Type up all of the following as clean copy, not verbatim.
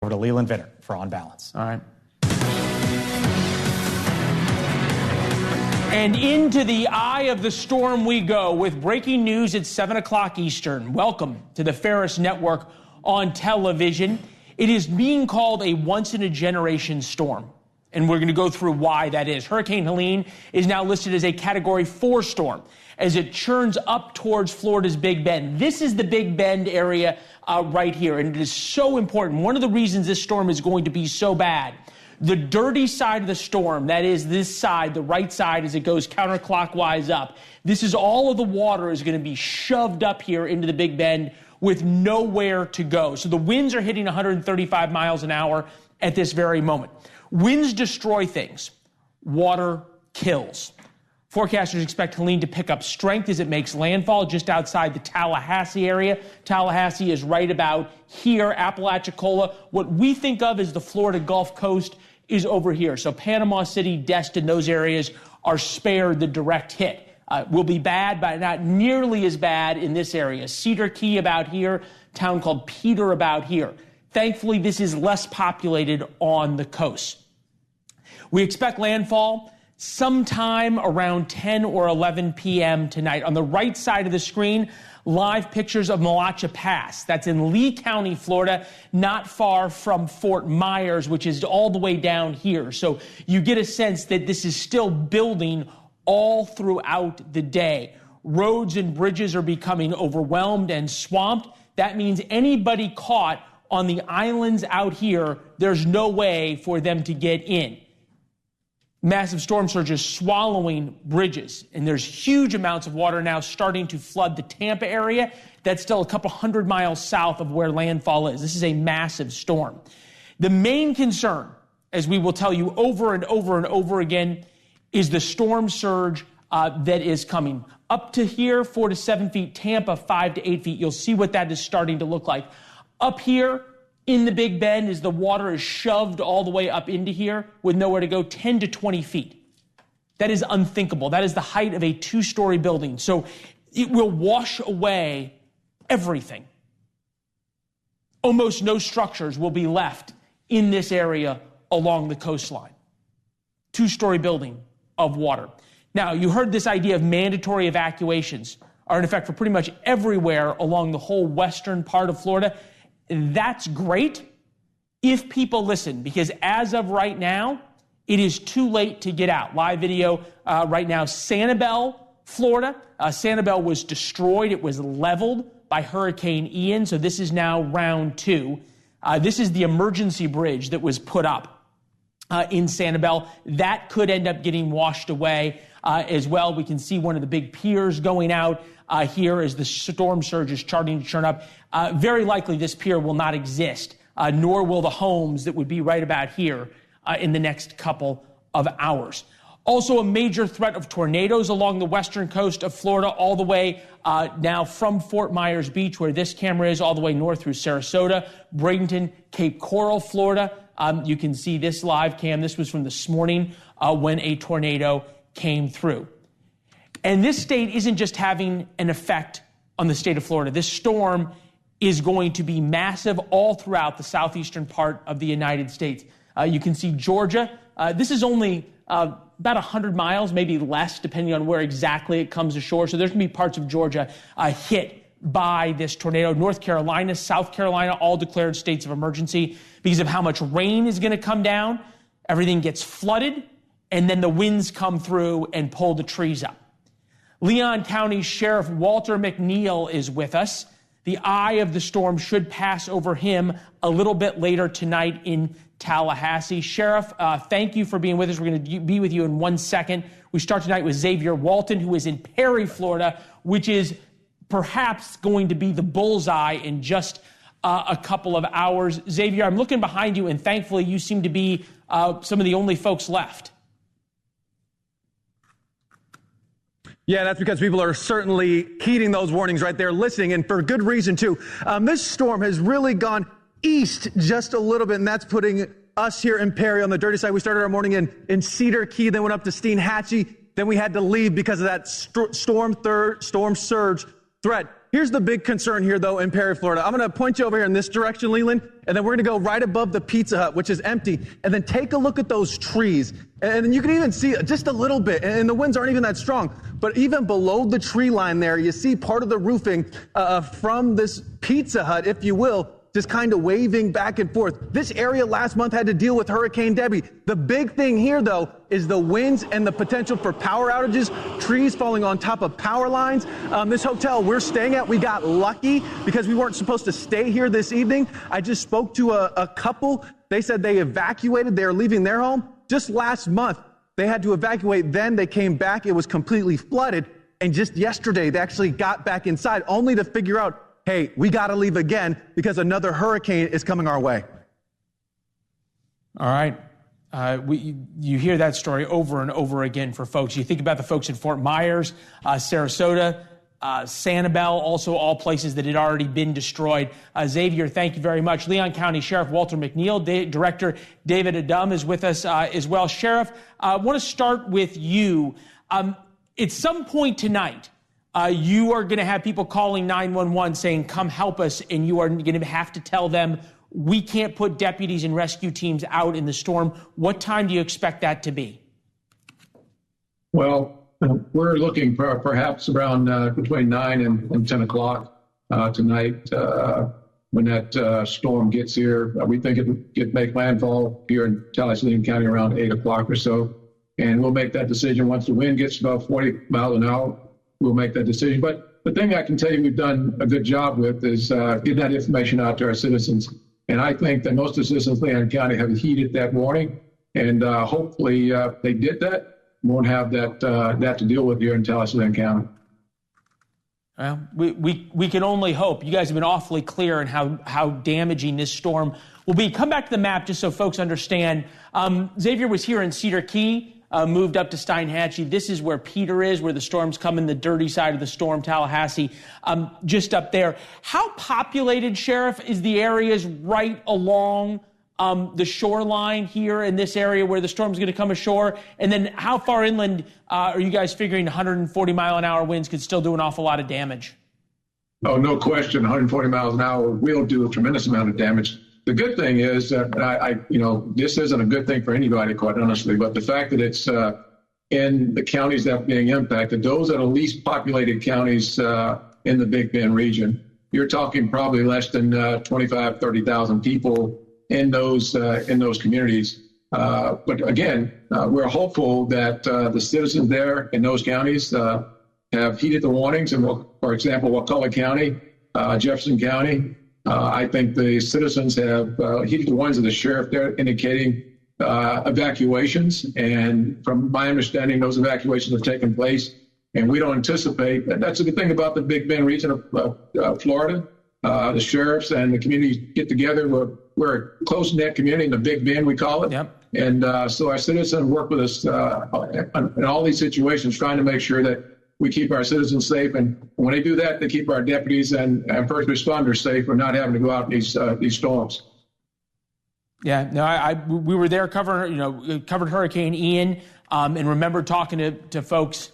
Over to Leland Vittert for On Balance. All right. And into the eye of the storm we go with breaking news at 7 o'clock Eastern. Welcome to the Ferris Network on television. It is being called a once-in-a-generation storm, and we're going to go through why that is. Hurricane Helene is now listed as a Category 4 storm as it churns up towards Florida's Big Bend. This is the Big Bend area right here, and it is so important. One of the reasons this storm is going to be so bad, the dirty side of the storm, that is this side, the right side as it goes counterclockwise up, this is all of the water is going to be shoved up here into the Big Bend with nowhere to go. So the winds are hitting 135 miles an hour at this very moment. Winds destroy things. Water kills. Forecasters expect Helene to pick up strength as it makes landfall just outside the Tallahassee area. Tallahassee is right about here, Apalachicola. What we think of as the Florida Gulf Coast is over here. So Panama City, Destin, those areas are spared the direct hit. Will be bad, but not nearly as bad in this area. Cedar Key about here, town called Peter about here. Thankfully, this is less populated on the coast. We expect landfall sometime around 10 or 11 p.m. tonight. On the right side of the screen, live pictures of Malacha Pass. That's in Lee County, Florida, not far from Fort Myers, which is all the way down here. So you get a sense that this is still building all throughout the day. Roads and bridges are becoming overwhelmed and swamped. That means anybody caught on the islands out here, there's no way for them to get in. Massive storm surges swallowing bridges, and there's huge amounts of water now starting to flood the Tampa area. That's still a couple hundred miles south of where landfall is. This is a massive storm. The main concern, as we will tell you over and over and over again, is the storm surge that is coming. Up to here, 4 to 7 feet, Tampa, 5 to 8 feet. You'll see what that is starting to look like. Up here, in the Big Bend, as the water is shoved all the way up into here with nowhere to go, 10 to 20 feet. That is unthinkable. That is the height of a 2-story building. So it will wash away everything. Almost no structures will be left in this area along the coastline. 2-story building of water. Now, you heard this idea of mandatory evacuations are in effect for pretty much everywhere along the whole western part of Florida. That's great if people listen, because as of right now, it is too late to get out. Live video right now, Sanibel, Florida. Sanibel was destroyed. It was leveled by Hurricane Ian, so this is now round 2. This is the emergency bridge that was put up in Sanibel. That could end up getting washed away as well. We can see one of the big piers going out here as the storm surge is starting to churn up. Very likely this pier will not exist, nor will the homes that would be right about here in the next couple of hours. Also a major threat of tornadoes along the western coast of Florida, all the way now from Fort Myers Beach, where this camera is, all the way north through Sarasota, Bradenton, Cape Coral, Florida. You can see this live cam. This was from this morning when a tornado came through. And this state isn't just having an effect on the state of Florida. This storm is going to be massive all throughout the southeastern part of the United States. You can see Georgia. This is only about 100 miles, maybe less, depending on where exactly it comes ashore. So there's going to be parts of Georgia hit by this tornado. North Carolina, South Carolina, all declared states of emergency because of how much rain is going to come down. Everything gets flooded, and then the winds come through and pull the trees up. Leon County Sheriff Walter McNeil is with us. The eye of the storm should pass over him a little bit later tonight in Tallahassee. Sheriff, thank you for being with us. We're going to be with you in 1 second. We start tonight with Xavier Walton, who is in Perry, Florida, which is perhaps going to be the bullseye in just a couple of hours. Xavier, I'm looking behind you, and thankfully you seem to be some of the only folks left. Yeah, that's because people are certainly heeding those warnings right there, listening, and for good reason, too. This storm has really gone east just a little bit, and that's putting us here in Perry on the dirty side. We started our morning in Cedar Key, then went up to Steinhatchee, then we had to leave because of that storm surge threat. Here's the big concern here, though, in Perry, Florida. I'm going to point you over here in this direction, Leland, and then we're going to go right above the Pizza Hut, which is empty, and then take a look at those trees. And then you can even see just a little bit, and the winds aren't even that strong. But even below the tree line there, you see part of the roofing from this Pizza Hut, if you will, just kind of waving back and forth. This area last month had to deal with Hurricane Debbie. The big thing here, though, is the winds and the potential for power outages, trees falling on top of power lines. This hotel we're staying at, we got lucky because we weren't supposed to stay here this evening. I just spoke to a couple. They said they evacuated. They're leaving their home. Just last month, they had to evacuate. Then they came back. It was completely flooded. And just yesterday, they actually got back inside only to figure out, hey, we got to leave again because another hurricane is coming our way. All right. You hear that story over and over again for folks. You think about the folks in Fort Myers, Sarasota, Sanibel, also all places that had already been destroyed. Xavier, thank you very much. Leon County Sheriff Walter McNeil, Director David Adum is with us as well. Sheriff, I want to start with you. At some point tonight, you are going to have people calling 911 saying, come help us, and you are going to have to tell them, we can't put deputies and rescue teams out in the storm. What time do you expect that to be? Well, we're looking perhaps around between 9 and 10 o'clock tonight when that storm gets here. We think it make landfall here in Tallahassee County around 8 o'clock or so. And we'll make that decision once the wind gets about 40 miles an hour. We'll make that decision. But the thing I can tell you we've done a good job with is getting that information out to our citizens. And I think that most of the citizens in Leland County have heeded that warning. And hopefully they did that. Won't have that to deal with here in Tallahassee County. Well, we can only hope. You guys have been awfully clear in how damaging this storm will be. Come back to the map just so folks understand. Xavier was here in Cedar Key. Moved up to Steinhatchee. This is where Peter is, where the storm's coming, the dirty side of the storm, Tallahassee, just up there. How populated, Sheriff, is the areas right along the shoreline here in this area where the storm's going to come ashore? And then how far inland are you guys figuring 140-mile-an-hour winds could still do an awful lot of damage? Oh, no question. 140 miles an hour will do a tremendous amount of damage. The good thing is that this isn't a good thing for anybody, quite honestly, but the fact that it's in the counties that are being impacted, those are the least populated counties in the Big Bend region. You're talking probably less than 25, 30,000 people in those communities. But again, we're hopeful that the citizens there in those counties have heeded the warnings. And for example, Wakulla County, Jefferson County, I think the citizens have heeded the warnings of the sheriff there indicating evacuations. And from my understanding, those evacuations have taken place. And we don't anticipate, and that's a good thing about the Big Bend region of Florida. The sheriffs and the communities get together. We're a close-knit community in the Big Bend, we call it. Yep. And so our citizens work with us in all these situations, trying to make sure that we keep our citizens safe. And when they do that, they keep our deputies and first responders safe. We're not having to go out in these storms. Yeah, no, we were there covered Hurricane Ian, and remember talking to folks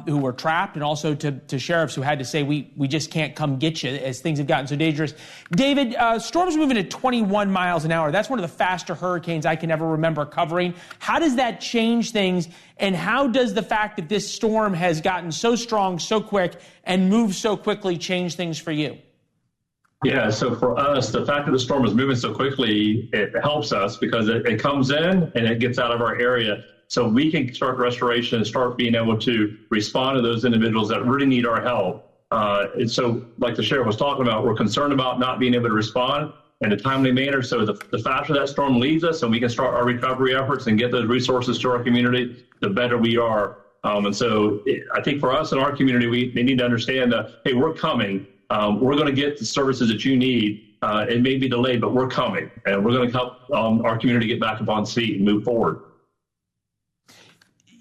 who were trapped, and also to sheriffs who had to say, we just can't come get you as things have gotten so dangerous. David, storms moving at 21 miles an hour. That's one of the faster hurricanes I can ever remember covering. How does that change things? And how does the fact that this storm has gotten so strong, so quick, and moved so quickly change things for you? Yeah, so for us, the fact that the storm is moving so quickly, it helps us because it comes in and it gets out of our area. So we can start restoration and start being able to respond to those individuals that really need our help. And so like the sheriff was talking about, we're concerned about not being able to respond in a timely manner. So the faster that storm leaves us and we can start our recovery efforts and get those resources to our community, the better we are. And so I think for us in our community, they need to understand that, hey, we're coming. We're going to get the services that you need. It may be delayed, but we're coming. And we're going to help our community get back up on feet and move forward.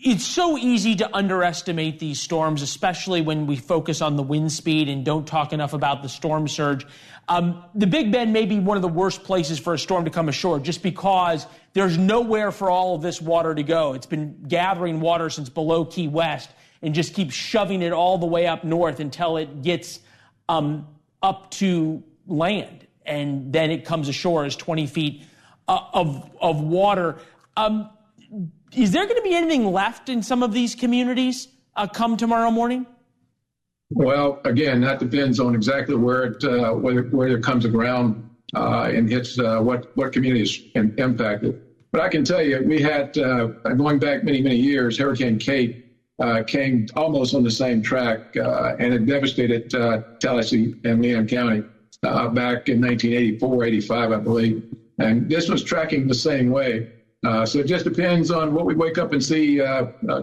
It's so easy to underestimate these storms, especially when we focus on the wind speed and don't talk enough about the storm surge. The Big Bend may be one of the worst places for a storm to come ashore just because there's nowhere for all of this water to go. It's been gathering water since below Key West and just keeps shoving it all the way up north until it gets up to land, and then it comes ashore as 20 feet of water. Is there going to be anything left in some of these communities come tomorrow morning? Well, again, that depends on exactly where it comes aground and hits what community is impacted. But I can tell you, we had, going back many, many years, Hurricane Kate came almost on the same track, and it devastated Tallahassee and Leland County back in 1984, 85, I believe. And this was tracking the same way. So it just depends on what we wake up and see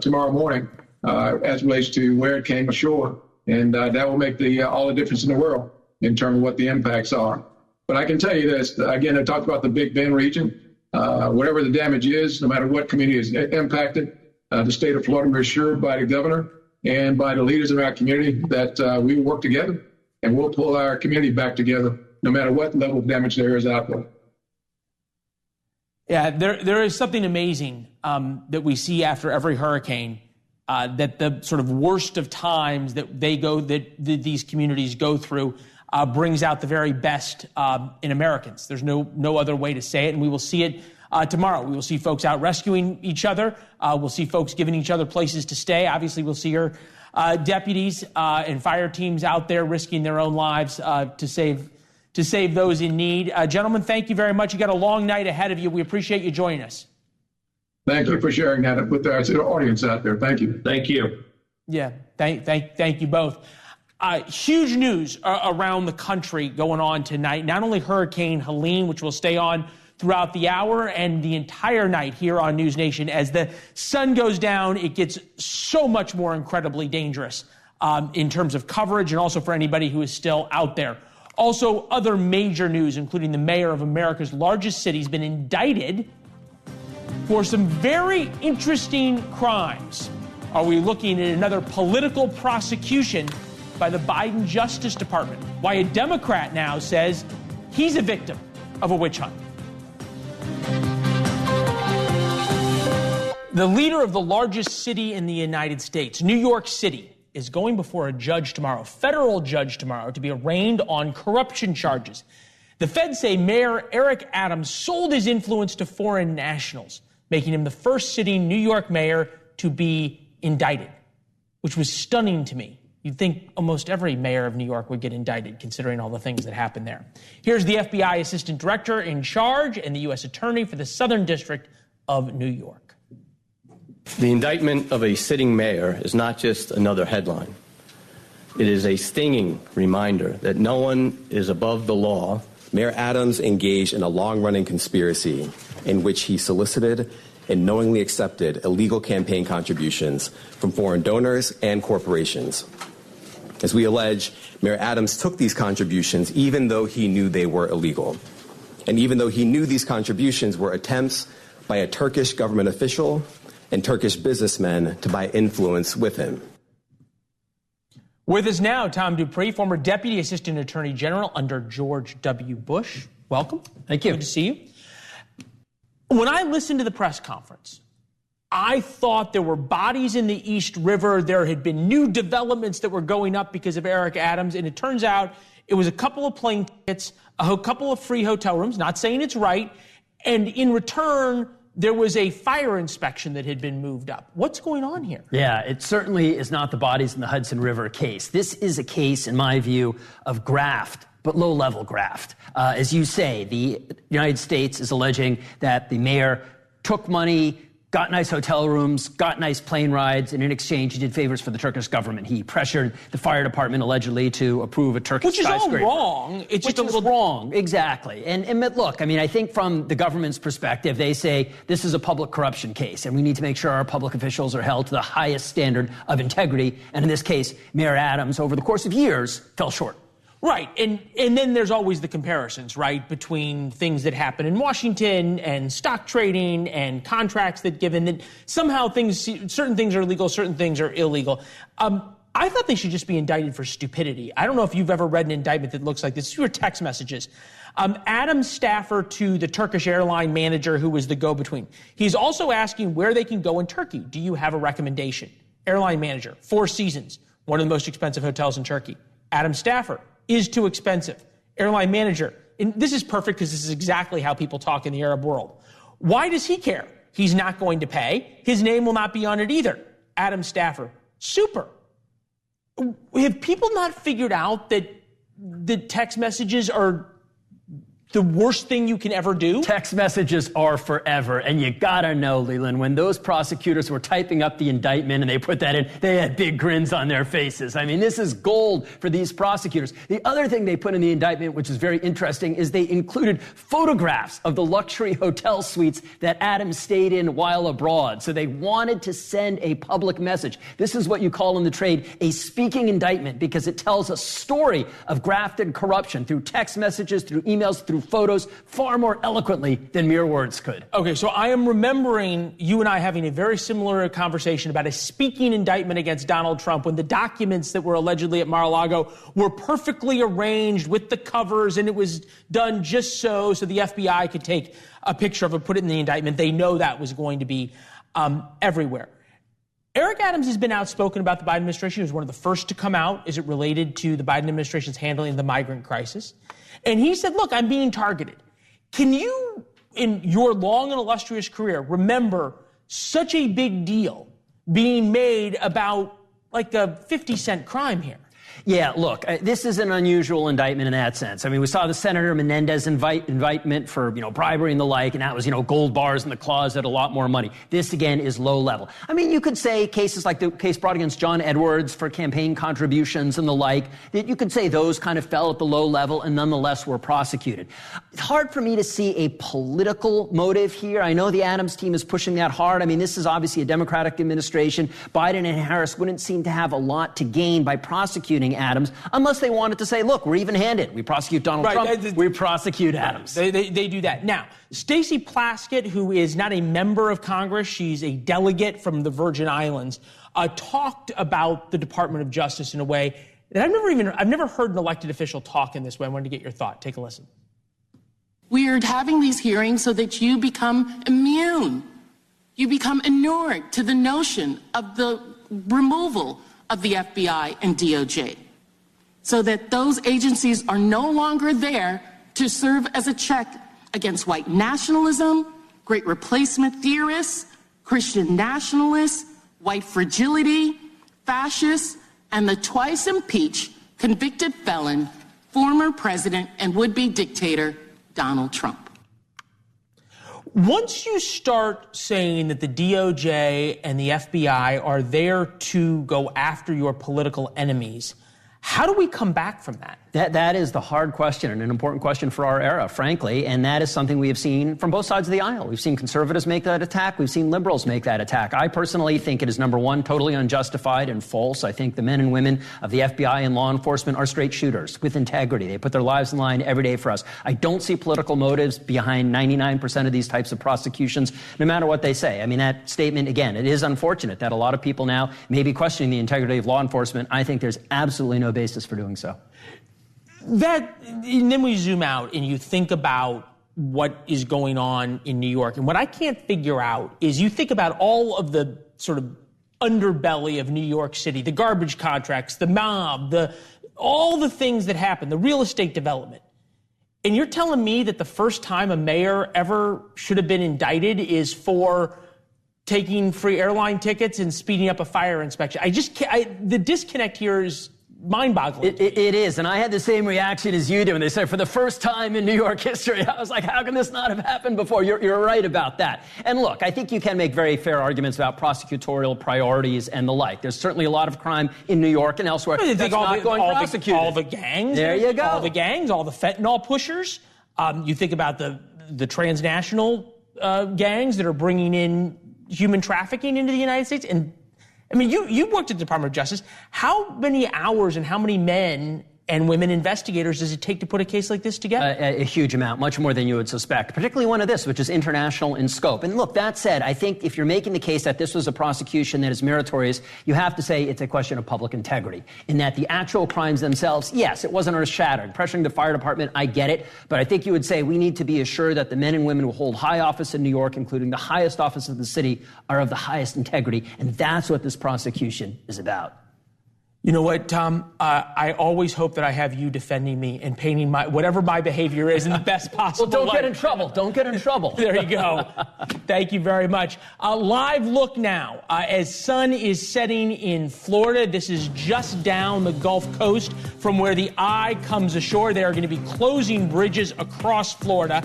tomorrow morning as relates to where it came ashore. And that will make all the difference in the world in terms of what the impacts are. But I can tell you this, again, I talked about the Big Bend region. Whatever the damage is, no matter what community is impacted, the state of Florida is assured by the governor and by the leaders in our community that we will work together and we'll pull our community back together no matter what level of damage there is out there. Yeah, there is something amazing that we see after every hurricane, that the sort of worst of times that these communities go through brings out the very best in Americans. There's no other way to say it, and we will see it tomorrow. We will see folks out rescuing each other. We'll see folks giving each other places to stay. Obviously, we'll see your deputies and fire teams out there risking their own lives to save those in need. Gentlemen, thank you very much. You got a long night ahead of you. We appreciate you joining us. Thank you for sharing that with our audience out there. Thank you. Thank you. Yeah, thank you both. Huge news around the country going on tonight. Not only Hurricane Helene, which will stay on throughout the hour and the entire night here on NewsNation. As the sun goes down, it gets so much more incredibly dangerous in terms of coverage and also for anybody who is still out there. Also, other major news, including the mayor of America's largest city has been indicted for some very interesting crimes. Are we looking at another political prosecution by the Biden Justice Department? Why a Democrat now says he's a victim of a witch hunt. The leader of the largest city in the United States, New York City, is going before a judge tomorrow, federal judge tomorrow, to be arraigned on corruption charges. The feds say Mayor Eric Adams sold his influence to foreign nationals, making him the first sitting New York mayor to be indicted, which was stunning to me. You'd think almost every mayor of New York would get indicted, considering all the things that happened there. Here's the FBI assistant director in charge and the U.S. attorney for the Southern District of New York. The indictment of a sitting mayor is not just another headline. It is a stinging reminder that no one is above the law. Mayor Adams engaged in a long-running conspiracy in which he solicited and knowingly accepted illegal campaign contributions from foreign donors and corporations. As we allege, Mayor Adams took these contributions even though he knew they were illegal, and even though he knew these contributions were attempts by a Turkish government official and Turkish businessmen to buy influence with him. With us now, Tom Dupree, former Deputy Assistant Attorney General under George W. Bush. Welcome. Thank you. Good to see you. When I listened to the press conference, I thought there were bodies in the East River. There had been new developments that were going up because of Eric Adams. And it turns out it was a couple of plane tickets, a couple of free hotel rooms, not saying it's right. And in return, there was a fire inspection that had been moved up. What's going on here? Yeah, it certainly is not the bodies in the Hudson River case. This is a case, in my view, of graft, but low-level graft. As you say, the United States is alleging that the mayor took money, got nice hotel rooms, got nice plane rides, and in exchange, he did favors for the Turkish government. He pressured the fire department, allegedly, to approve a Turkish skyscraper. Which is all wrong. It's just a little wrong, exactly. And look, I mean, I think from the government's perspective, they say this is a public corruption case, and we need to make sure our public officials are held to the highest standard of integrity. And in this case, Mayor Adams, over the course of years, fell short. Right. And then there's always the comparisons, right, between things that happen in Washington and stock trading and contracts that given that somehow certain things are legal, certain things are illegal. I thought they should just be indicted for stupidity. I don't know if you've ever read an indictment that looks like this. These were text messages. Adams staffer to the Turkish airline manager who was the go-between. He's also asking where they can go in Turkey. Do you have a recommendation? Airline manager, 4 Seasons, one of the most expensive hotels in Turkey. Adams staffer, is too expensive. Airline manager, and this is perfect because this is exactly how people talk in the Arab world. Why does he care? He's not going to pay. His name will not be on it either. Adam Staffer, super. Have people not figured out that the text messages are the worst thing you can ever do? Text messages are forever. And you gotta know, Leland, when those prosecutors were typing up the indictment and they put that in, they had big grins on their faces. I mean, this is gold for these prosecutors. The other thing they put in the indictment, which is very interesting, is they included photographs of the luxury hotel suites that Adam stayed in while abroad. So they wanted to send a public message. This is what you call in the trade a speaking indictment, because it tells a story of graft and corruption through text messages, through emails, through photos, far more eloquently than mere words could. Okay, so I am remembering you and I having a very similar conversation about a speaking indictment against Donald Trump when the documents that were allegedly at Mar-a-Lago were perfectly arranged with the covers, and it was done just so the FBI could take a picture of it, put it in the indictment. They know that was going to be everywhere. Eric Adams has been outspoken about the Biden administration. He was one of the first to come out as it related to the Biden administration's handling of the migrant crisis. And he said, look, I'm being targeted. Can you, in your long and illustrious career, remember such a big deal being made about like a 50-cent crime here? Yeah, look, this is an unusual indictment in that sense. I mean, we saw the Senator Menendez indictment for, bribery and the like, and that was, gold bars in the closet, a lot more money. This, again, is low level. I mean, you could say cases like the case brought against John Edwards for campaign contributions and the like, that you could say those kind of fell at the low level and nonetheless were prosecuted. It's hard for me to see a political motive here. I know the Adams team is pushing that hard. I mean, this is obviously a Democratic administration. Biden and Harris wouldn't seem to have a lot to gain by prosecuting Adams, unless they wanted to say, look, we're even-handed. We prosecute Donald Trump, we prosecute Adams. They do that. Now, Stacey Plaskett, who is not a member of Congress, she's a delegate from the Virgin Islands, talked about the Department of Justice in a way that I've never heard an elected official talk in this way. I wanted to get your thought. Take a listen. We are having these hearings so that you become immune. You become inured to the notion of the removal of the FBI and DOJ, so that those agencies are no longer there to serve as a check against white nationalism, great replacement theorists, Christian nationalists, white fragility, fascists, and the twice impeached, convicted felon, former president and would-be dictator, Donald Trump. Once you start saying that the DOJ and the FBI are there to go after your political enemies, how do we come back from that? That is the hard question and an important question for our era, frankly, and that is something we have seen from both sides of the aisle. We've seen conservatives make that attack. We've seen liberals make that attack. I personally think it is, number one, totally unjustified and false. I think the men and women of the FBI and law enforcement are straight shooters with integrity. They put their lives in line every day for us. I don't see political motives behind 99% of these types of prosecutions, no matter what they say. I mean, that statement, again, it is unfortunate that a lot of people now may be questioning the integrity of law enforcement. I think there's absolutely no basis for doing so. And then we zoom out and you think about what is going on in New York. And what I can't figure out is you think about all of the sort of underbelly of New York City, the garbage contracts, the mob, all the things that happen, the real estate development. And you're telling me that the first time a mayor ever should have been indicted is for taking free airline tickets and speeding up a fire inspection. I just can't. The disconnect here is mind-boggling. It is, and I had the same reaction as you do when they said, for the first time in New York history, I was like, how can this not have happened before? You're right about that. And look, I think you can make very fair arguments about prosecutorial priorities and the like. There's certainly a lot of crime in New York and elsewhere that's not going prosecuted. All the gangs. There you go. All the gangs, all the fentanyl pushers. You think about the transnational gangs that are bringing in human trafficking into the United States. And I mean, you worked at the Department of Justice. How many hours and how many men and women investigators does it take to put a case like this together? A huge amount, much more than you would suspect, particularly one of this, which is international in scope. And look, that said, I think if you're making the case that this was a prosecution that is meritorious, you have to say it's a question of public integrity, in that the actual crimes themselves, yes, it wasn't earth-shattering. Pressuring the fire department, I get it, but I think you would say we need to be assured that the men and women who hold high office in New York, including the highest office of the city, are of the highest integrity, and that's what this prosecution is about. You know what, Tom? I always hope that I have you defending me and painting whatever my behavior is in the best possible Well, don't light. get in trouble. Don't get in trouble. There you go. Thank you very much. A live look now as sun is setting in Florida. This is just down the Gulf Coast from where the eye comes ashore. They are going to be closing bridges across Florida,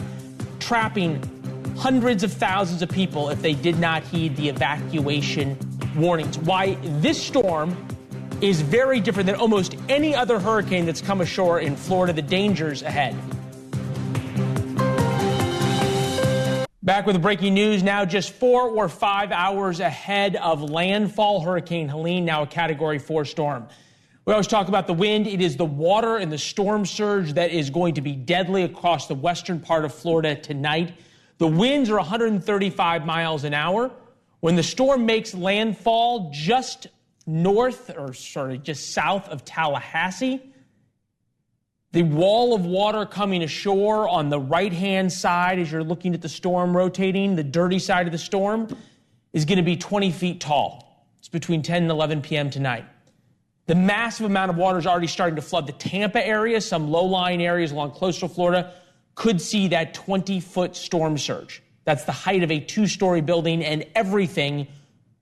trapping hundreds of thousands of people if they did not heed the evacuation warnings. Why this storm is very different than almost any other hurricane that's come ashore in Florida. The dangers ahead. Back with breaking news now, just 4 or 5 hours ahead of landfall. Hurricane Helene, now a Category 4 storm. We always talk about the wind. It is the water and the storm surge that is going to be deadly across the western part of Florida tonight. The winds are 135 miles an hour. When the storm makes landfall just south of Tallahassee, the wall of water coming ashore on the right-hand side as you're looking at the storm rotating, the dirty side of the storm, is going to be 20 feet tall. It's between 10 and 11 p.m. tonight. The massive amount of water is already starting to flood the Tampa area. Some low-lying areas along coastal Florida could see that 20-foot storm surge. That's the height of a 2-story building, and everything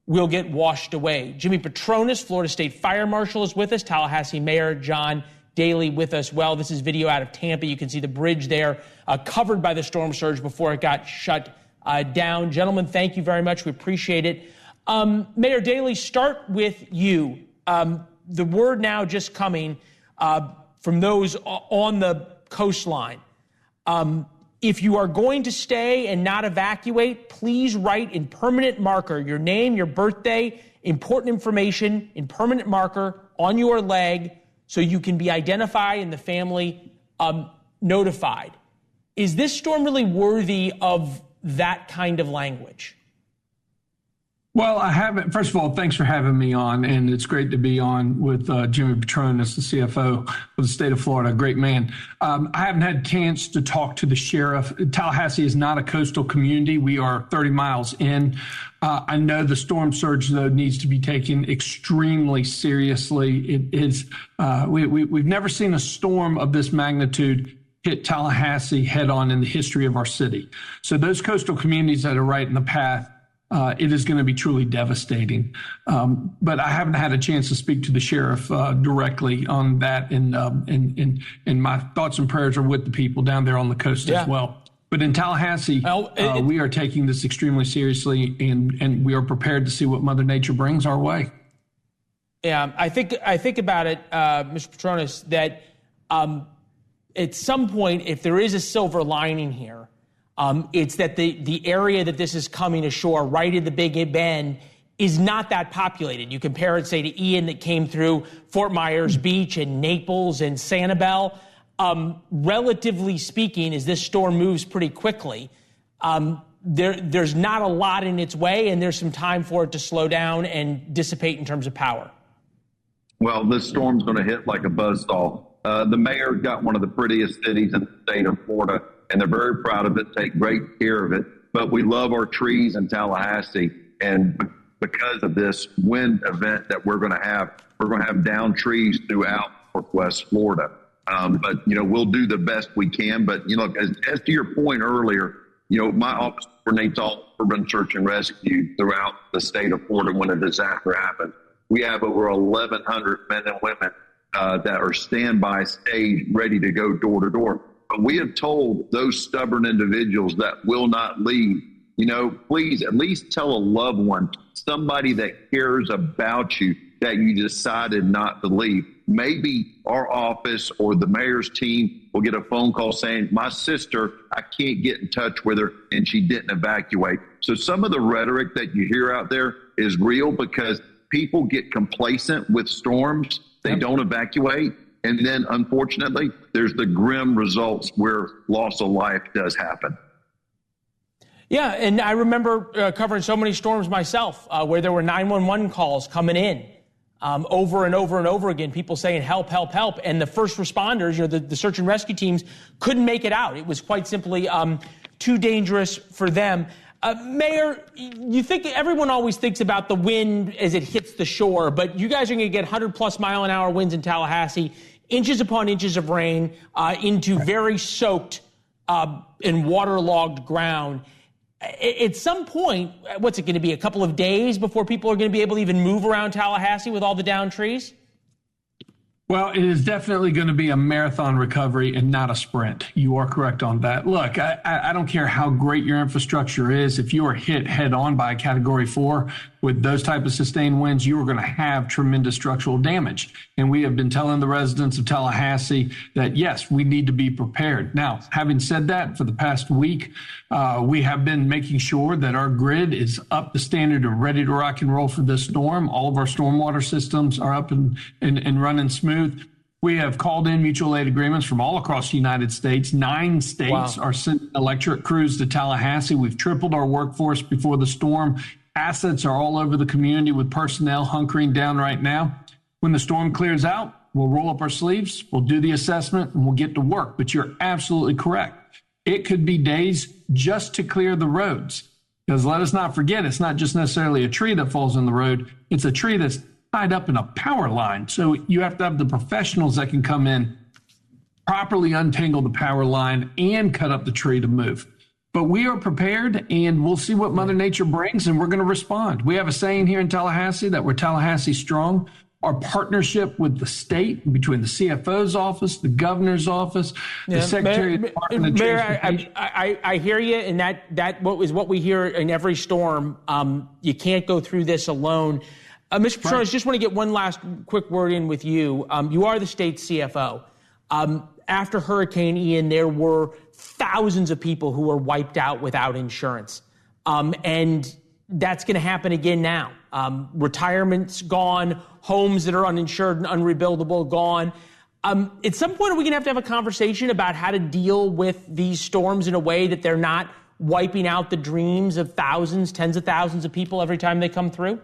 will get washed away. Jimmy Petronas, Florida State Fire Marshal, is with us. Tallahassee Mayor John Daly with us. Well, this is video out of Tampa. You can see the bridge there covered by the storm surge before it got shut down. Gentlemen, thank you very much. We appreciate it. Mayor Daly, start with you. The word now just coming from those on the coastline. If you are going to stay and not evacuate, please write in permanent marker your name, your birthday, important information in permanent marker on your leg so you can be identified and the family notified. Is this storm really worthy of that kind of language? Well, I haven't. First of all, thanks for having me on, and it's great to be on with Jimmy Petronas, the CFO of the state of Florida. Great man. I haven't had a chance to talk to the sheriff. Tallahassee is not a coastal community. We are 30 miles in. I know the storm surge, though, needs to be taken extremely seriously. It is. We've never seen a storm of this magnitude hit Tallahassee head on in the history of our city. So those coastal communities that are right in the path, it is going to be truly devastating. But I haven't had a chance to speak to the sheriff directly on that. And my thoughts and prayers are with the people down there on the coast as well. But in Tallahassee, we are taking this extremely seriously, and we are prepared to see what Mother Nature brings our way. Yeah, I think about it, Mr. Petronas, that at some point, if there is a silver lining here, it's that the area that this is coming ashore, right in the Big Bend, is not that populated. You compare it, say, to Ian that came through Fort Myers Beach and Naples and Sanibel. Relatively speaking, as this storm moves pretty quickly, there's not a lot in its way, and there's some time for it to slow down and dissipate in terms of power. Well, this storm's going to hit like a buzzsaw. The mayor got one of the prettiest cities in the state of Florida, and they're very proud of it, take great care of it. But we love our trees in Tallahassee, and because of this wind event that we're going to have down trees throughout Northwest Florida. But, we'll do the best we can. But, as to your point earlier, my office coordinates all urban search and rescue throughout the state of Florida when a disaster happens. We have over 1,100 men and women that are standby stage, ready to go door to door. But we have told those stubborn individuals that will not leave, please at least tell a loved one, somebody that cares about you, that you decided not to leave. Maybe our office or the mayor's team will get a phone call saying, my sister, I can't get in touch with her and she didn't evacuate. So some of the rhetoric that you hear out there is real because people get complacent with storms. They don't evacuate. And then, unfortunately, there's the grim results where loss of life does happen. Yeah, and I remember covering so many storms myself where there were 911 calls coming in over and over and over again, people saying, help, help, help. And the first responders, the search and rescue teams couldn't make it out. It was quite simply too dangerous for them. Mayor, you think everyone always thinks about the wind as it hits the shore, but you guys are going to get 100-plus mile-an-hour winds in Tallahassee, inches upon inches of rain into very soaked and waterlogged ground. At some point, what's it going to be, a couple of days before people are going to be able to even move around Tallahassee with all the downed trees? Well, it is definitely going to be a marathon recovery and not a sprint. You are correct on that. Look, I don't care how great your infrastructure is. If you are hit head on by a Category 4 with those type of sustained winds, you are going to have tremendous structural damage. And we have been telling the residents of Tallahassee that, yes, we need to be prepared. Now, having said that, for the past week, we have been making sure that our grid is up to standard and ready to rock and roll for this storm. All of our stormwater systems are up and running smooth. We have called in mutual aid agreements from all across the United States. 9 states are sending electric crews to Tallahassee. We've tripled our workforce before the storm. Assets are all over the community with personnel hunkering down right now. When the storm clears out, we'll roll up our sleeves, we'll do the assessment, and we'll get to work. But you're absolutely correct. It could be days just to clear the roads. Because let us not forget, it's not just necessarily a tree that falls in the road. It's a tree that's tied up in a power line. So you have to have the professionals that can come in, properly untangle the power line, and cut up the tree to move. But we are prepared, and we'll see what Mother Nature brings, and we're going to respond. We have a saying here in Tallahassee that we're Tallahassee strong. Our partnership with the state, between the CFO's office, the governor's office, the Secretary of Department of Transportation. I hear you, and that is what we hear in every storm. You can't go through this alone. Mr. Petronis, I just want to get one last quick word in with you. You are the state's CFO. After Hurricane Ian, there were thousands of people who were wiped out without insurance. And that's going to happen again now. Retirement's gone, homes that are uninsured and unrebuildable gone. At some point, are we going to have a conversation about how to deal with these storms in a way that they're not wiping out the dreams of thousands, tens of thousands of people every time they come through?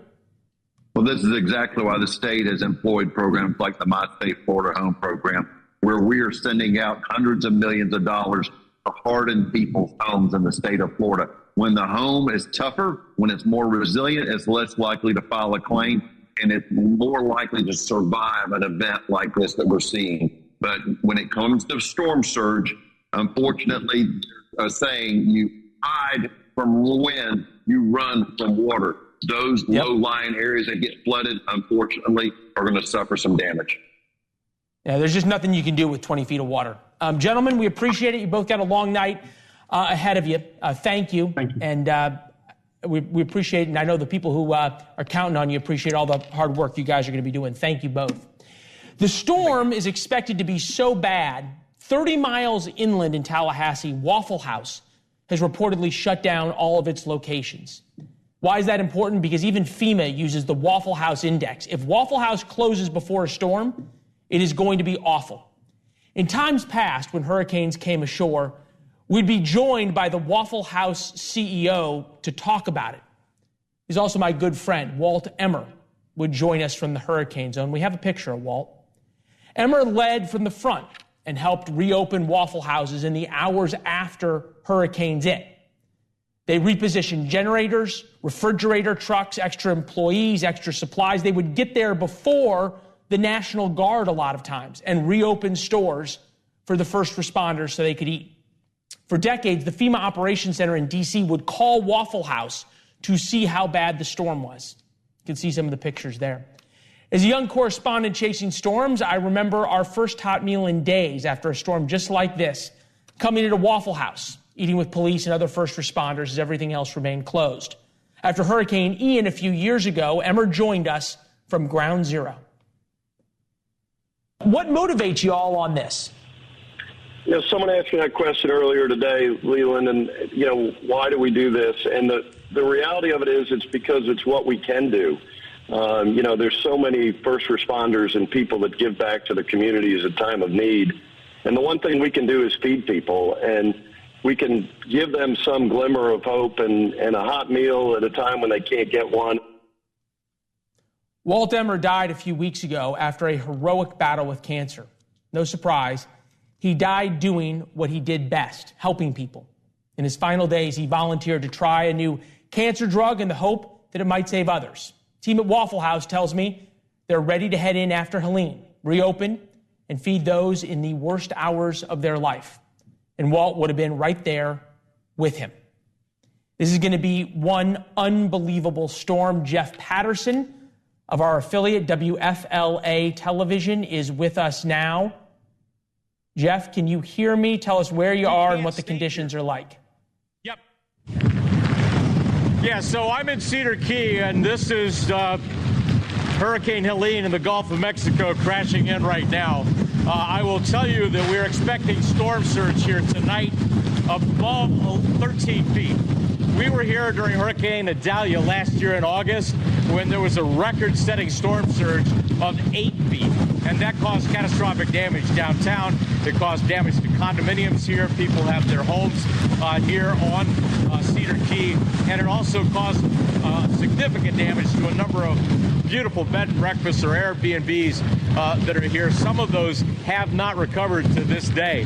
Well, this is exactly why the state has employed programs like the My State Florida Home Program, where we are sending out hundreds of millions of dollars to harden people's homes in the state of Florida. When the home is tougher, when it's more resilient, it's less likely to file a claim, and it's more likely to survive an event like this that we're seeing. But when it comes to storm surge, unfortunately, saying you hide from wind, you run from water. Those low-lying areas that get flooded, unfortunately, are going to suffer some damage. Yeah, there's just nothing you can do with 20 feet of water. Gentlemen, we appreciate it. You both got a long night ahead of you. Thank you. Thank you. And we appreciate it. And I know the people who are counting on you appreciate all the hard work you guys are going to be doing. Thank you both. The storm is expected to be so bad, 30 miles inland in Tallahassee, Waffle House has reportedly shut down all of its locations. Why is that important? Because even FEMA uses the Waffle House index. If Waffle House closes before a storm, it is going to be awful. In times past, when hurricanes came ashore, we'd be joined by the Waffle House CEO to talk about it. He's also my good friend, Walt Emmer, would join us from the hurricane zone. We have a picture of Walt. Emmer led from the front and helped reopen Waffle Houses in the hours after hurricanes hit. They repositioned generators, refrigerator trucks, extra employees, extra supplies. They would get there before the National Guard a lot of times and reopen stores for the first responders so they could eat. For decades, the FEMA Operations Center in D.C. would call Waffle House to see how bad the storm was. You can see some of the pictures there. As a young correspondent chasing storms, I remember our first hot meal in days after a storm just like this, coming into Waffle House, eating with police and other first responders as everything else remained closed. After Hurricane Ian a few years ago, Emmer joined us from Ground Zero. What motivates you all on this? You know, someone asked me that question earlier today, Leland, and, you know, why do we do this? And the reality of it is it's because it's what we can do. You know, there's so many first responders and people that give back to the communities at time of need. And the one thing we can do is feed people, and we can give them some glimmer of hope and a hot meal at a time when they can't get one. Walt Emmer died a few weeks ago after a heroic battle with cancer. No surprise, he died doing what he did best, helping people. In his final days, he volunteered to try a new cancer drug in the hope that it might save others. Team at Waffle House tells me they're ready to head in after Helene, reopen, and feed those in the worst hours of their life. And Walt would have been right there with him. This is going to be one unbelievable storm. Jeff Patterson of our affiliate WFLA Television is with us now. Jeff, can you hear me? Tell us where you are and what the conditions are like. Yep. Yeah, so I'm in Cedar Key, and this is Hurricane Helene in the Gulf of Mexico crashing in right now. I will tell you that we're expecting storm surge here tonight above 13 feet. We were here during Hurricane Idalia last year in August when there was a record-setting storm surge of 8 feet, and that caused catastrophic damage downtown. It caused damage to condominiums here. People have their homes here on Cedar Key, and it also caused significant damage to a number of beautiful bed and breakfasts or Airbnbs that are here. Some of those have not recovered to this day.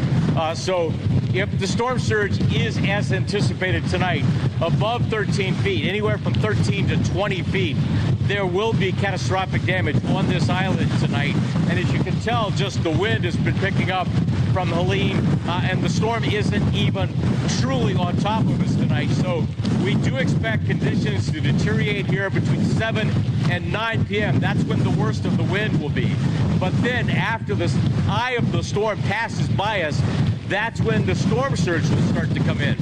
So if the storm surge is as anticipated tonight, above 13 feet, anywhere from 13 to 20 feet, there will be catastrophic damage on this island tonight. And as you can tell, just the wind has been picking up from Helene, and the storm isn't even truly on top of us tonight. So we do expect conditions to deteriorate here between 7 and 9 p.m. That's when the worst of the wind will be. But then after the eye of the storm passes by us, that's when the storm surge will start to come in.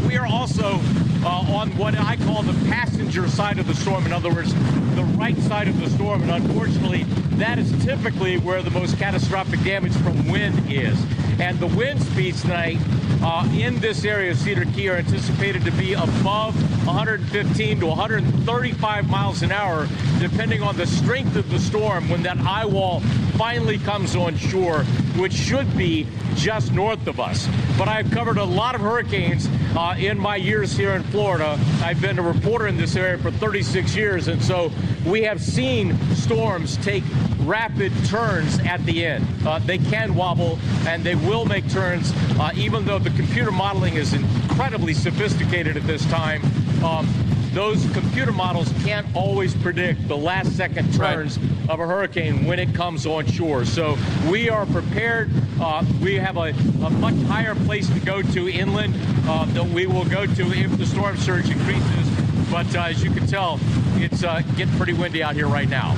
We are also on what I call the passenger side of the storm. In other words, the right side of the storm. And unfortunately, that is typically where the most catastrophic damage from wind is. And the wind speeds tonight in this area of Cedar Key are anticipated to be above 115 to 135 miles an hour, depending on the strength of the storm when that eye wall finally comes on shore, which should be just north of us. But I've covered a lot of hurricanes in my years here in Florida. I've been a reporter in this area for 36 years, and so we have seen storms take rapid turns at the end. They can wobble, and they will make turns, even though the computer modeling is incredibly sophisticated at this time. Those computer models can't always predict the last-second turns of a hurricane when it comes on shore. So we are prepared. We have a much higher place to go to inland that we will go to if the storm surge increases. But as you can tell, it's getting pretty windy out here right now.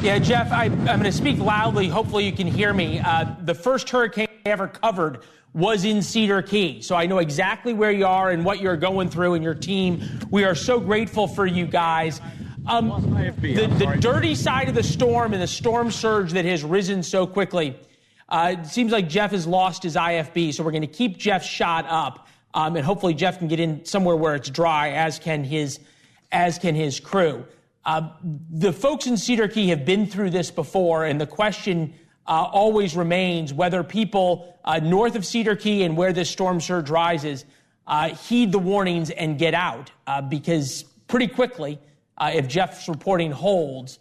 Yeah, Jeff, I'm going to speak loudly. Hopefully you can hear me. The first hurricane I ever covered was in Cedar Key. So I know exactly where you are and what you're going through and your team. We are so grateful for you guys. The dirty side of the storm and the storm surge that has risen so quickly, it seems like Jeff has lost his IFB. So we're going to keep Jeff's shot up. And hopefully Jeff can get in somewhere where it's dry, as can his crew. The folks in Cedar Key have been through this before, and the question always remains whether people north of Cedar Key and where this storm surge rises heed the warnings and get out, because pretty quickly, if Jeff's reporting holds,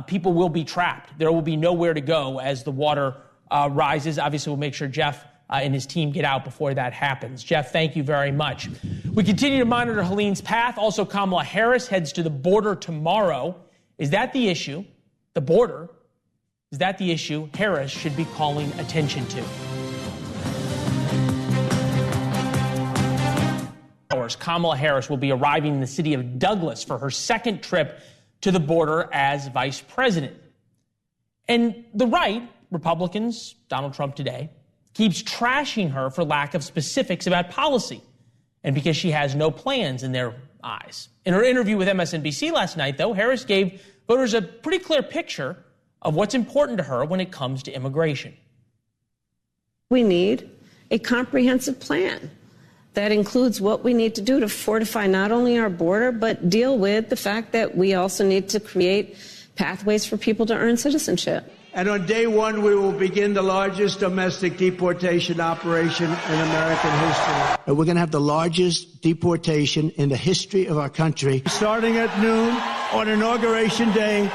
people will be trapped. There will be nowhere to go as the water rises. Obviously, we'll make sure Jeff and his team get out before that happens. Jeff, thank you very much. We continue to monitor Helene's path. Also, Kamala Harris heads to the border tomorrow. Is that the issue? The border? Is that the issue Harris should be calling attention to? Kamala Harris will be arriving in the city of Douglas for her second trip to the border as vice president. And the right, Republicans, Donald Trump today, keeps trashing her for lack of specifics about policy and because she has no plans in their eyes. In her interview with MSNBC last night, though, Harris gave voters a pretty clear picture of what's important to her when it comes to immigration. We need a comprehensive plan that includes what we need to do to fortify not only our border, but deal with the fact that we also need to create pathways for people to earn citizenship. And on day one, we will begin the largest domestic deportation operation in American history. And we're going to have the largest deportation in the history of our country. Starting at noon on Inauguration Day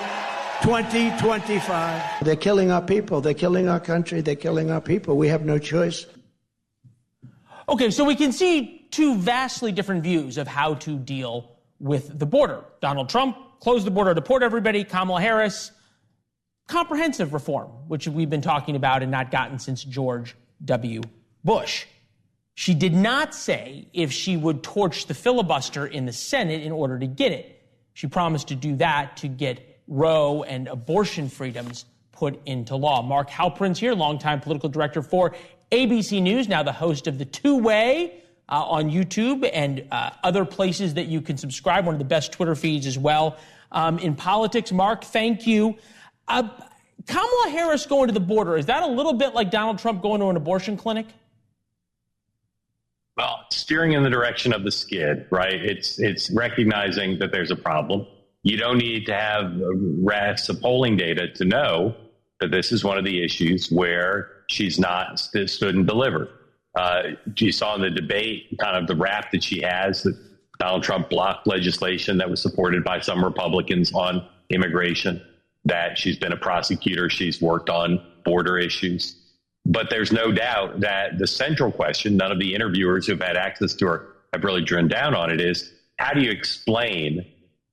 2025. They're killing our people. They're killing our country. They're killing our people. We have no choice. Okay, so we can see two vastly different views of how to deal with the border. Donald Trump, close the border, deport everybody. Kamala Harris, comprehensive reform, which we've been talking about and not gotten since George W. Bush. She did not say if she would torch the filibuster in the Senate in order to get it. She promised to do that to get Roe and abortion freedoms put into law. Mark Halprin's here, longtime political director for ABC News, now the host of The Two-Way on YouTube and other places that you can subscribe, one of the best Twitter feeds as well in politics. Mark, thank you. Kamala Harris going to the border, is that a little bit like Donald Trump going to an abortion clinic? Well, steering in the direction of the skid, right? It's recognizing that there's a problem. You don't need to have rafts of polling data to know that this is one of the issues where she's not stood and delivered. You saw in the debate kind of the rap that she has that Donald Trump blocked legislation that was supported by some Republicans on immigration, that she's been a prosecutor, she's worked on border issues. But there's no doubt that the central question, none of the interviewers who've had access to her have really driven down on it, is how do you explain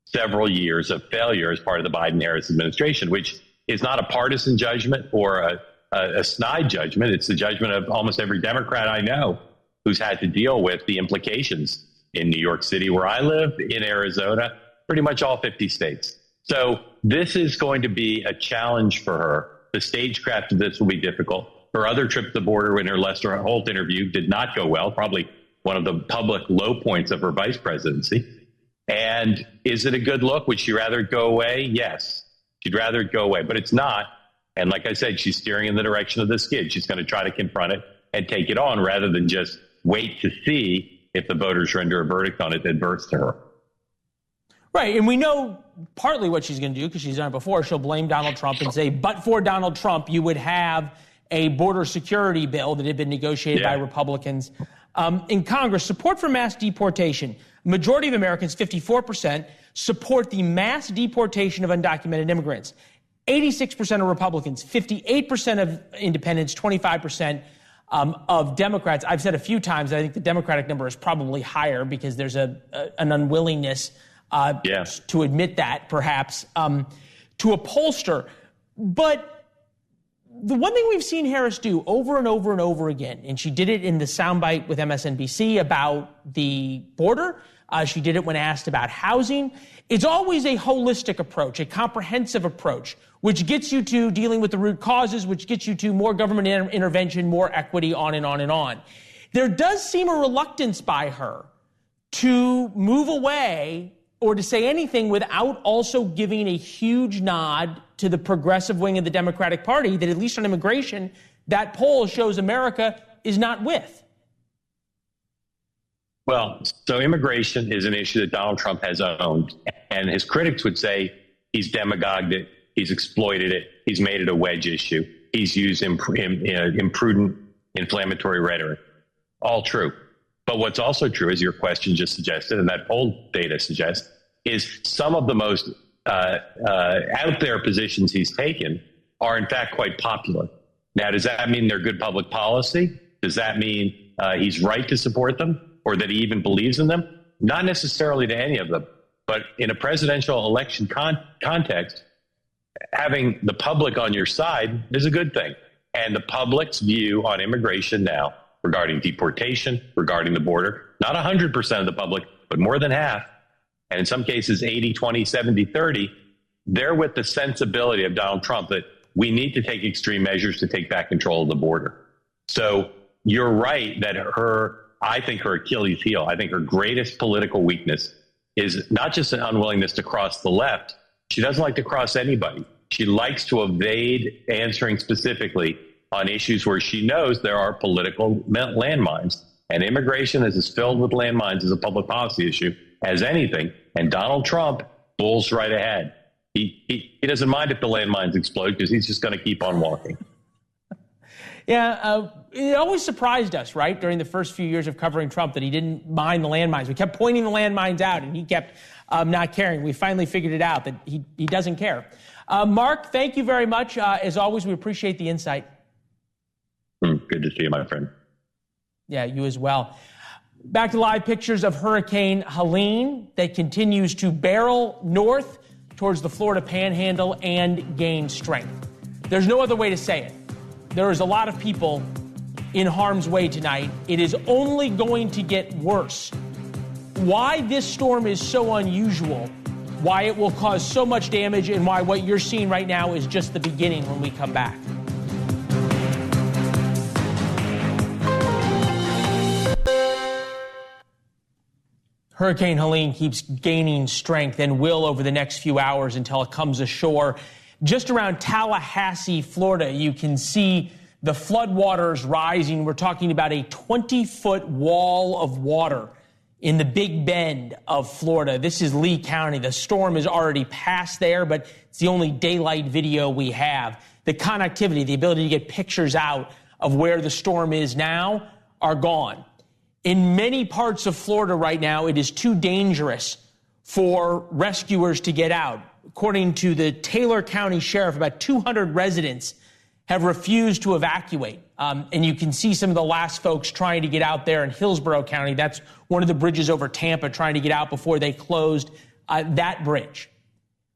several years of failure as part of the Biden-Harris administration, which is not a partisan judgment or a snide judgment. It's the judgment of almost every Democrat I know who's had to deal with the implications in New York City, where I live, in Arizona, pretty much all 50 states. So this is going to be a challenge for her. The stagecraft of this will be difficult. Her other trip to the border in her Lester Holt interview did not go well, probably one of the public low points of her vice presidency. And is it a good look? Would she rather go away? Yes, she'd rather go away, but it's not. And like I said, she's steering in the direction of the skid. She's going to try to confront it and take it on rather than just wait to see if the voters render a verdict on it adverse to her. Right, and we know partly what she's going to do because she's done it before. She'll blame Donald Trump and say, but for Donald Trump, you would have a border security bill that had been negotiated by Republicans in Congress. Support for mass deportation. Majority of Americans, 54%, support the mass deportation of undocumented immigrants. 86% of Republicans, 58% of independents, 25% of Democrats. I've said a few times that I think the Democratic number is probably higher because there's an unwillingness to admit that, perhaps, to a pollster. But the one thing we've seen Harris do over and over and over again, and she did it in the soundbite with MSNBC about the border, she did it when asked about housing. It's always a holistic approach, a comprehensive approach, which gets you to dealing with the root causes, which gets you to more government intervention, more equity, on and on and on. There does seem a reluctance by her to move away or to say anything without also giving a huge nod to the progressive wing of the Democratic Party that, at least on immigration, that poll shows America is not with. Well, so immigration is an issue that Donald Trump has owned, and his critics would say he's demagogued it, he's exploited it, he's made it a wedge issue, he's used imprudent, inflammatory rhetoric. All true. But what's also true, as your question just suggested, and that poll data suggests, is some of the most out there positions he's taken are in fact quite popular. Now, does that mean they're good public policy? Does that mean he's right to support them or that he even believes in them? Not necessarily to any of them. But in a presidential election context, having the public on your side is a good thing. And the public's view on immigration now regarding deportation, regarding the border, not 100% of the public, but more than half, and in some cases 80, 20, 70, 30, they're with the sensibility of Donald Trump that we need to take extreme measures to take back control of the border. So you're right that I think her Achilles heel, I think her greatest political weakness is not just an unwillingness to cross the left. She doesn't like to cross anybody. She likes to evade answering specifically on issues where she knows there are political landmines. And immigration is as filled with landmines as a public policy issue as anything. And Donald Trump bulls right ahead. He doesn't mind if the landmines explode because he's just going to keep on walking. Yeah, it always surprised us, right, during the first few years of covering Trump that he didn't mind the landmines. We kept pointing the landmines out, and he kept not caring. We finally figured it out that he doesn't care. Mark, thank you very much. As always, we appreciate the insight. Good to see you, my friend. Yeah, you as well. Back to live pictures of Hurricane Helene that continues to barrel north towards the Florida Panhandle and gain strength. There's no other way to say it. There is a lot of people in harm's way tonight. It is only going to get worse. Why this storm is so unusual, why it will cause so much damage, and why what you're seeing right now is just the beginning when we come back. Hurricane Helene keeps gaining strength and will over the next few hours until it comes ashore. Just around Tallahassee, Florida, you can see the floodwaters rising. We're talking about a 20-foot wall of water in the Big Bend of Florida. This is Lee County. The storm is already past there, but it's the only daylight video we have. The connectivity, the ability to get pictures out of where the storm is now are gone. In many parts of Florida right now, it is too dangerous for rescuers to get out. According to the Taylor County Sheriff, about 200 residents have refused to evacuate. And you can see some of the last folks trying to get out there in Hillsborough County. That's one of the bridges over Tampa, trying to get out before they closed that bridge.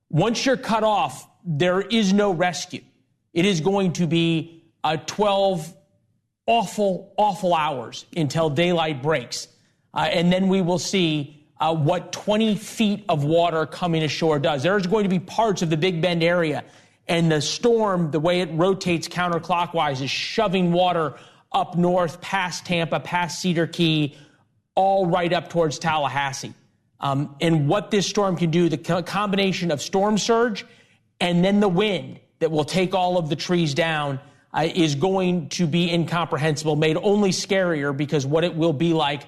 Once you're cut off, there is no rescue. It is going to be 12 awful, awful hours until daylight breaks. And then we will see what 20 feet of water coming ashore does. There's going to be parts of the Big Bend area, and the storm, the way it rotates counterclockwise, is shoving water up north, past Tampa, past Cedar Key, all right up towards Tallahassee. And what this storm can do, the combination of storm surge and then the wind that will take all of the trees down, is going to be incomprehensible, made only scarier because what it will be like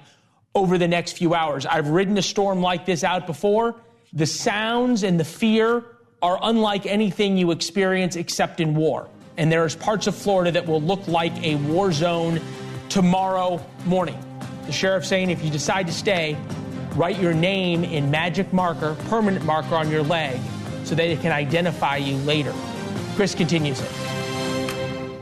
over the next few hours. I've ridden a storm like this out before. The sounds and the fear are unlike anything you experience except in war. And there's parts of Florida that will look like a war zone tomorrow morning. The sheriff saying if you decide to stay, write your name in magic marker, permanent marker on your leg, so that it can identify you later. Chris continues it.